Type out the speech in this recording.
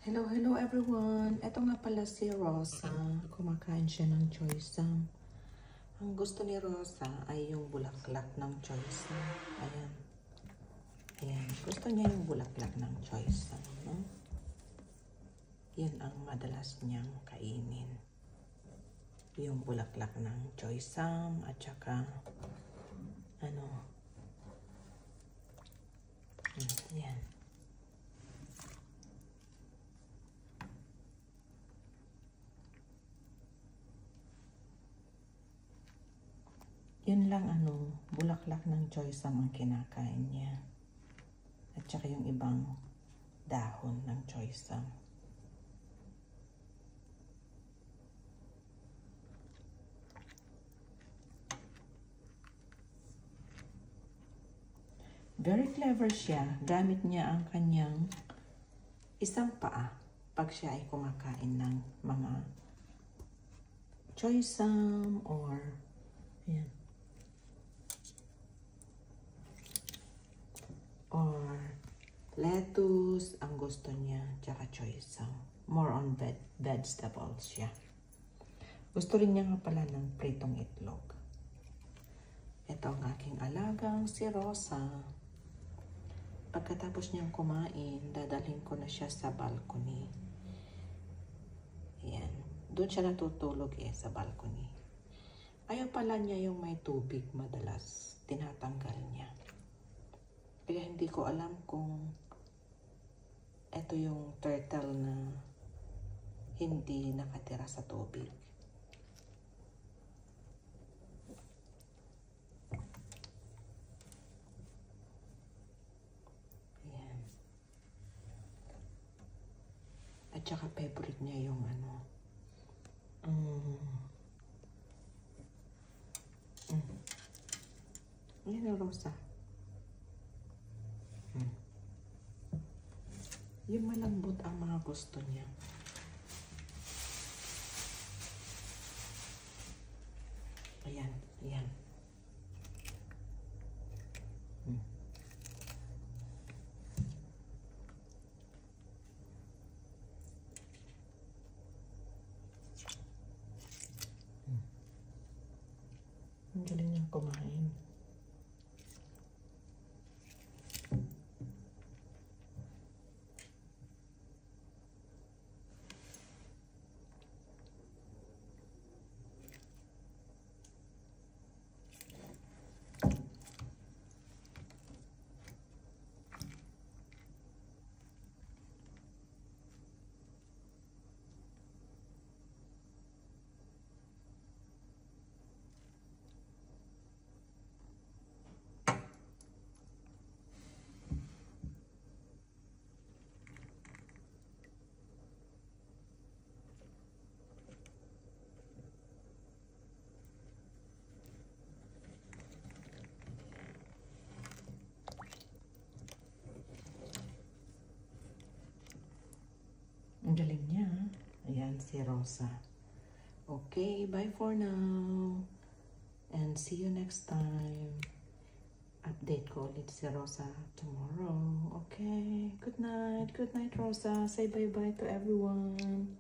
Hello, hello everyone! Ito nga pala si Rosa. Kumakain siya ng choy sam. Ang gusto ni Rosa ay yung bulaklak ng choy sam. Ayan. Ayan. Gusto niya yung bulaklak ng choy sam. No? Yan ang madalas niyang kainin. Yung bulaklak ng choy sam at saka yan. Yun lang bulaklak ng choy sam ang kinakain niya. At saka yung ibang dahon ng choy sam. Very clever siya. Gamit niya ang kanyang isang paa pag siya ay kumakain ng mga choy sam or ayan. Or lettuce ang gusto niya, tsaka choy sam. More on vegetables siya. Gusto rin niya nga pala ng pritong itlog. Ito ang aking alagang si Rosa. Pagkatapos niyang kumain, dadalhin ko na siya sa balcony. Ayan. Doon siya natutulog sa balcony. Ayaw pala niya yung may tubig madalas. Tinatanggal niya. Kaya hindi ko alam kung ito yung turtle na hindi nakatira sa tubig. Ayan. At saka favorite niya yung Ayan, Rosa. Yung malambot ang mga gusto niya. Ayan, ayan. Ang galing niyang kumain. Ang galing niya. Ayan, si Rosa. Okay, bye for now. And see you next time. Update ko ulit si Rosa tomorrow. Okay, good night. Good night, Rosa. Say bye-bye to everyone.